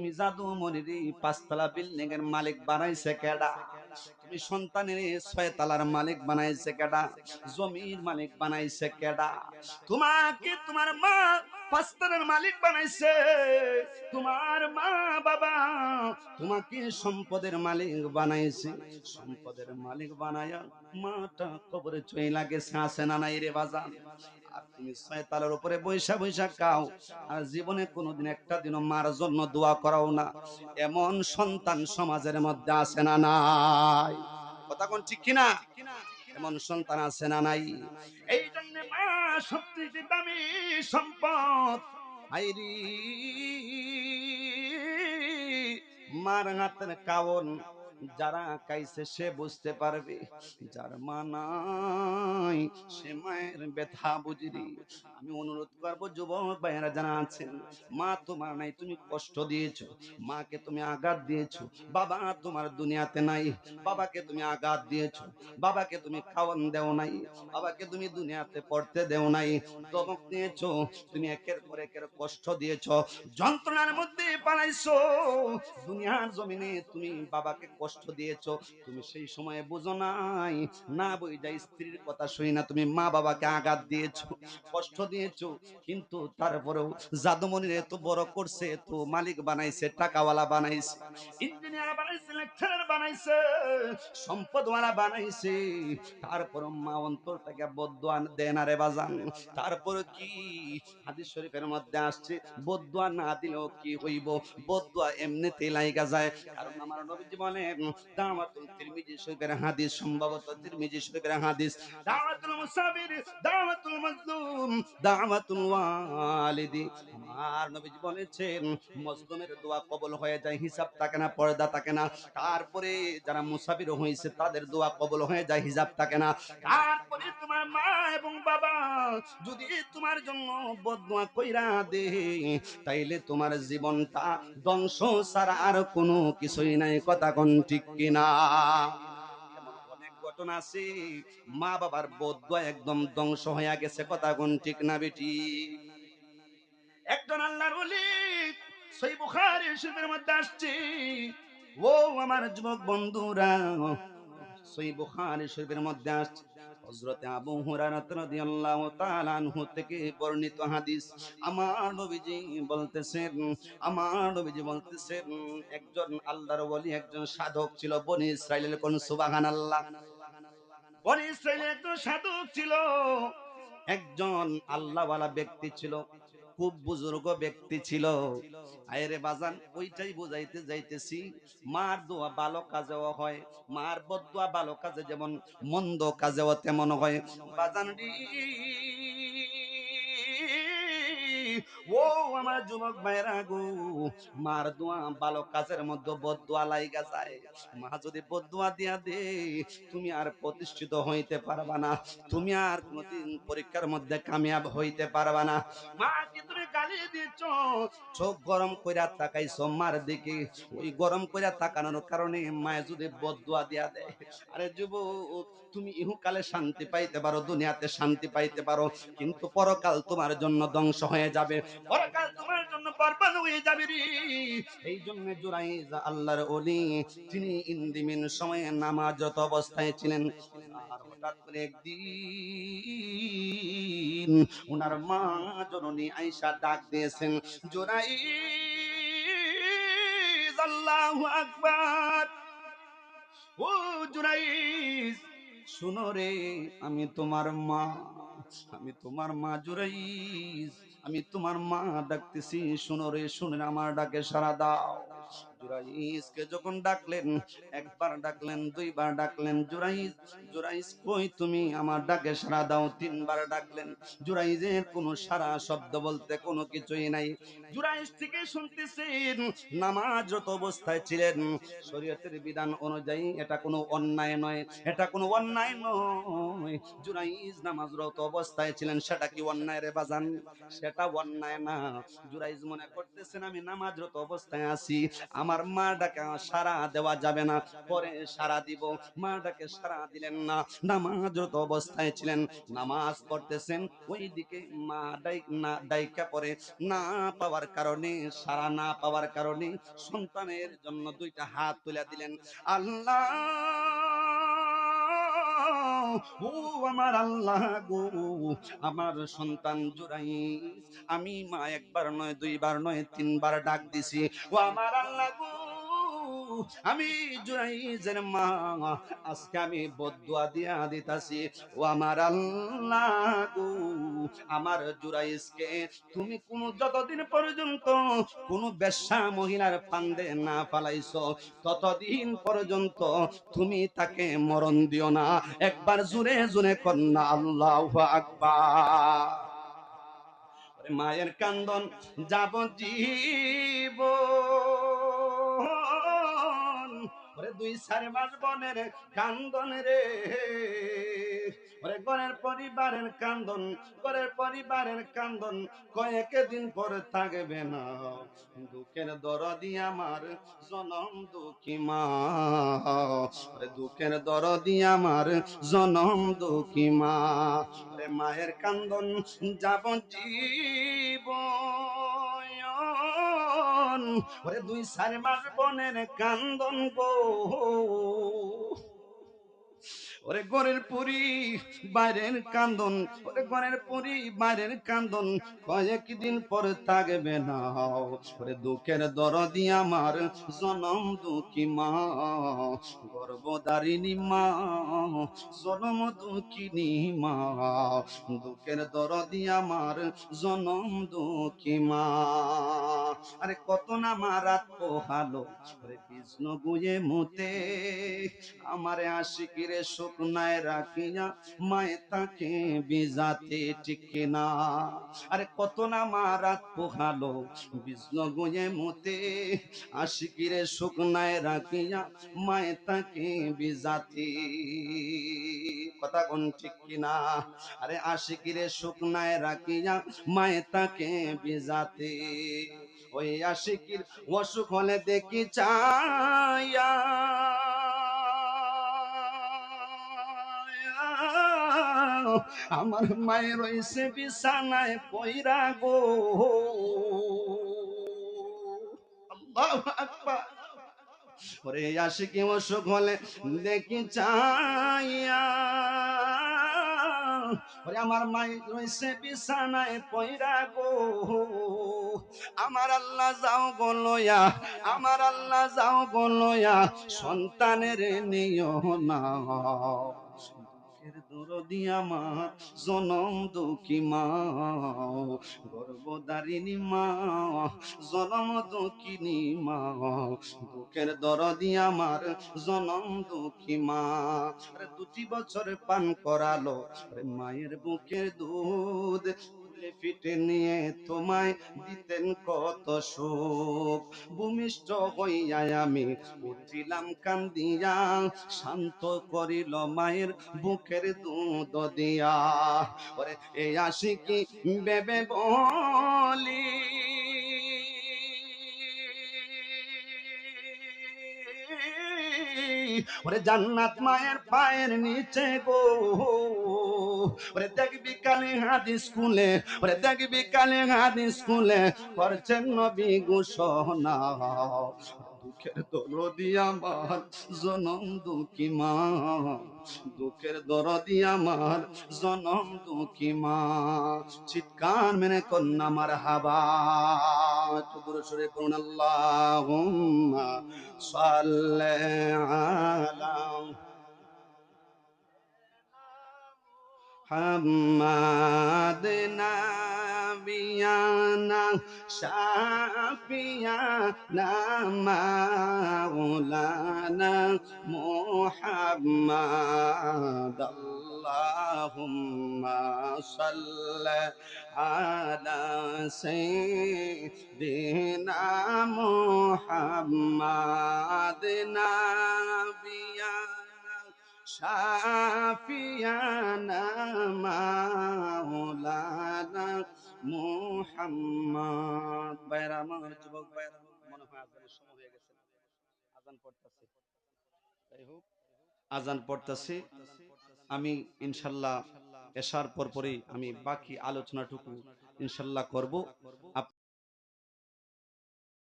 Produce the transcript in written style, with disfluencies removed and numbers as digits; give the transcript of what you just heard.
তুমি জাদুমণিরে পাঁচতলা বিল্ডিং এর মালিক বানাইছে কেডা? তুমি সন্তানের ছয়তলার মালিক বানাইছে কেডা? জমির মালিক বানাইছে কেডা? তোমাকে তোমার মা পাঁচতলার মালিক বানাইছে। তোমার মা বাবা তোমাকে সম্পদের মালিক বানাইছে। সম্পদের মালিক বানায়া মাটা কবরে চইলা গেছে, আছে না নাই রে বাজান? আর তুমি ছয়তলার উপরে বৈশা বৈশা খাও, আর জীবনে কোনোদিন একটা দিনও মার জন্য দোয়া করাও না। এমন সন্তান সমাজের মধ্যে আছে না নাই? কথা কোন ঠিক কিনা? এমন সন্তান আছে না নাই? এই জন্য মা সবচেয়ে দামি সম্পদ। হাইরি মার হাতের কাওন যারা খাইছে সে বুঝতে পারবে, যার মা নাই সে মায়ের ব্যথা বুঝিরি। আমি অনুরোধ করবো যুবক ভাইয়েরা যারা আছেন, মা তোমার নাই, তুমি কষ্ট দিয়েছো, মাকে তুমি আঘাত দিয়েছো। বাবা তোমার দুনিয়াতে নাই, বাবাকে তুমি আঘাত দিয়েছো, বাবাকে তুমি খাওয়ান দেও নাই, বাবাকে তুমি দুনিয়াতে পড়তে দেও নাই, দমক নিয়েছো, তুমি একের পর একের কষ্ট দিয়েছো, যন্ত্রণার মধ্যে পালাইছো। দুনিয়ার জমিনে তুমি বাবাকে কষ্ট দিয়েছো, তুমি সেই সময়ে বুঝো নাই, না বুঝা স্ত্রীর কথা শুনি না তুমি মা বাবাকে আঘাত দিয়েছো, কষ্ট দিয়েছো। কিন্তু তারপরেও জাদুমণির এত বড় করছে, এত মালিক বানাইছে, টাকাওয়ালা বানাইছে, ইঞ্জিনিয়ার বানাইছে, লেকচারার বানাইছে, সম্পদওয়ালা বানাইছে। তারপর মা অন্তর থেকে বদদোয়া দেয় না রে বাজান। তারপর কি হাদিস শরীফের মধ্যে আসছে, বদদোয়া না দিলেও কি হইব, বদদোয়া এমনিতেই লাইগা যায়। কারণ আমার নবীজি বলেন, দাওয়াতুল তিরমিজি শরীফের হাদিস, সম্ভবত তিরমিজি শরীফের হাদিস, দাওয়াতুল মুসাফির, দাওয়াতুল মাজলুম, দাওয়াতুল ওয়ালিদি। আমার নবীজি বলেছেন, মজলুমের দোয়া কবুল হয়ে যায়, হিসাব থাকে না, পর্দা থাকে না। তারপরে যারা মুসাফির হয়েছে তাদের দোয়া কবুল হয়ে যায়, হিসাব থাকে না। তারপরে তোমার মা এবং বাবা যদি তোমার জন্য বদদোয়া কইরা দে, তাইলে তোমার জীবনটা ধ্বংস ছাড়া আর কোনো কিছুই নাই। কথা কোন ঠিক কিনা? এমন অনেক ঘটনা আছে, মা বাবার বদদোয়া একদম ধ্বংস হয়ে গেছে। কথা কোন ঠিক না বেটি? একজন আল্লাহর ওলি, সহিহ বুখারী শরীফের মধ্যে আসছে, ও আমার যুবক বন্ধুরা, সহিহ বুখারী শরীফের মধ্যে আসছে, হযরত আবু হুরায়রা রাদিয়াল্লাহু তাআলা আনহু থেকে বর্ণিত হাদিস। আমার নবীজি বলতেছেন, আমার নবীজি বলতেছেন, একজন আল্লাহর ওলি, একজন সাধক ছিল বনি ইসরাইলের। কোন সুবহানাল্লাহ? বনি ইসরাইলের একজন সাধক ছিল, একজন আল্লাহওয়ালা ব্যক্তি ছিল, খুব বুজুর্গ ব্যক্তি ছিল। আরে বাজান, ওইটাই বুঝাইতে যাইতেছি, মার দোয়া ভালো কাজেও হয়, মার বদদোয়া ভালো কাজে যেমন, মন্দ কাজেও তেমন হয়। বাজান রে, ও আমার যুবক ভাইরা গো, মার দোয়া ভালো কাজের মধ্যে বদদোয়া লাইগা যায়। মা যদি বদদোয়া দিয়া দে, তুমি আর প্রতিষ্ঠিত হইতে পারবা না, তুমি আর কোনোদিন পরীক্ষার মধ্যে কামিয়াব হইতে পারবা না। মাকে তুমি গালি দিচ্ছ, চোখ গরম কইরা তাকাইছো মার দিকে, ওই গরম কইরা তাকানোর কারণে মায়ে যদি বদদোয়া দিয়া দেয়, আরে যুবক, তুমি ইহকালে শান্তি পাইতে পারো, দুনিয়াতে শান্তি পাইতে পারো, কিন্তু পরকাল তোমার জন্য ধ্বংস হয়ে যাবে, পরকাল তোমার জন্য বরবাদ হয়ে যাবে রে। এই জন্য জুরাইজ আল্লাহর ওলি, তিনি ইন্দিমিন সময়ে নামাজরত অবস্থায় ছিলেন। আর হঠাৎ করে একদিন ওনার মা জননী আয়েশা ডাক দিয়েছেন, জুরাইজ, আল্লাহু আকবার, ও জুরাইজ, শুনো রে, আমি তোমার মা, আমি তোমার মা জুরাইজ, আমি তোমার মা ডাকতেছি, শুনো রে, শুনে আমার ডাকে সাড়া দাও। জুরাইজকে যখন ডাকলেন, একবার ডাকলেন, দুইবার ডাকলেন, জুরাইজ, জুরাইজ কই তুমি, আমার ডাকে সাড়া দাও। তিনবার ডাকলেন, জুরাইজের কোনো সাড়া শব্দ বলতে কোনো কিছুই নাই। জুরাইজ থেকে শুনতেছেন নামাজরত অবস্থায় ছিলেন, শরীয়তের বিধান অনুযায়ী এটা কোনো অন্যায় নয়, এটা কোনো অন্যায় নয়। জুরাইজ নামাজরত অবস্থায় ছিলেন, সেটা কি অন্যায় রে বাজান? সেটা অন্যায় না। জুরাইজ মনে করতেছেন, আমি নামাজরত অবস্থায় আছি, আমার আমার মাটাকে সারা দেওয়া যাবে না, পরে সারা দিব। মাটাকে সারা দিলেন না, নামাজরত অবস্থায় ছিলেন, নামাজ পড়তেছেন, ওইদিকে মা ডাইকা পড়ে, না পাওয়ার কারণে, সারা না পাওয়ার কারণে সন্তানের জন্য দুইটা হাত তুলে দিলেন। আল্লাহ, ও আমার আল্লাহ গো, আমার সন্তান জুরাইস, আমি মা একবার নয়, দুইবার নয়, তিনবার ডাক দিছি, ও আমার আল্লাহ গো, আমি জুরাইজের মা, আজকে আমি বদদুয়া দিয়া দিতাছি, ও আমার আল্লাহ গো, আমার জুরাইজকে তুমি কোন যতদিন পর্যন্ত কোন বেশ্যা মহিলার ফান্দে না ফালাইছো, ততদিন পর্যন্ত তুমি তাকে মরণ দিও না। একবার জোরে জোরে কন্যা আল্লাহু আকবার। ওরে মায়ের কান্দন যাবজ্জীবন, ওরে 2-4 মাস বনের কান্দন রে, ওরে ঘরের পরিবারের কান্দন, ঘরের পরিবারের কান্দন কয়েকদিন পরে থাকবে না। দুঃখের দরদি আমার জনম দুঃখী মা, ওরে দুঃখের দরদি আমার জনম দুঃখী মা, ওরে মায়ের কান্দন যাবজ্জীবন, ওরে 2-4 মাস বনের কান্দন গো, ওরে ঘরের পুরি বাইরের কান্দন, ওরে ঘরের পুরি বাইরের কান্দন কয়েকদিন পর থাকবে না। ওরে দুঃখের দরদি আমার জনম দুঃখী মা, গর্ভধারিণী মা, জনম দুঃখিনী মা, দুঃখের দরদি আমার জনম দুঃখী মা। আরে কত না মা রাত পোহালো, ওরে কৃষ্ণ গুয়ে মুতে, আমারে আশিকিরে শুকনায় রাখিয়া মায়ে তাকে বিজাতে, ঠিক কিনা? আরে কত না মা রাত পোহালো, বিষ্ণু গুয়ে মুতে, আশিকিরে শুকনায় রাখিয়া মায়ে তাকে বিজাতে, কথা কোন ঠিক কিনা? আরে আশিকিরে শুকনায় রাখিয়া মায়ে তাকে বিজাতে, ওই আশিকির অসুখ হলে দেখি চাইয়া, আমার মায়ের রইছে বিছানায় পয়রা গো, আল্লাহু আকবার। ওরে আশিকি অসুখ হলে দেখি চাইয়া, ওরে আমার মায়ের রইছে বিছানায় পয়রা গো, আমার আল্লাহ যাও গো লইয়া, আমার আল্লাহ যাও গো লইয়া, সন্তানের নিও না। দুঃখের দরদি আমার জনম দুঃখী মা, গর্ভধারিণী মা, জনম দুঃখিনী মা, দুঃখের দরদি আমার জনম দুঃখী মা। আরে 2 বছর পান করালো, আরে মায়ের বুকের দুধ তুলে ফিটে নিয়ে তোমায় দিতেন কত সুখ, ভূমিষ্ঠ হইয়া আমি উঠিলাম কান্দিয়া, শান্ত করিল মায়ের বুকের দুধ দিয়া। ওরে এই আশিকি বেবে বলি, ওরে জান্নাত মায়ের পায়ের নিচে গো, ওরে দেখবি কালে হাদিস স্কুলে, ওরে দেখবি কালে হাদিস স্কুলে করছেন নবী ঘোষণা, দুঃখের দরদি আমার জনম দুঃখী মা, দুঃখের দরদি আমার জনম দুঃখী মা। চিৎকার মেনে কন্যা মারহাবা, একটু দূরে সরে পড়ুন, আল্লাহুম্মা সাল্লি আলা হাম্মাদ নাবিয়ানা শাফিয়ানা মাওলানা মুহাম্মাদ, আল্লাহুম্মা সাল্লি আলা সাইয়্যিদিনা মুহাম্মাদ নাবিয়ানা শাফিয়ানা মাওলানা মুহাম্মদ। ভাইরা আমার, যুবক ভাইরা আমার, মনে হয় আজানের সময় হয়ে গেছে। আজান পড়তেছে, যাই হোক আজান পড়তেছি। আমি ইনশাল্লাহ এশার পরপরই আমি বাকি আলোচনাটুকু ইনশাল্লাহ করব।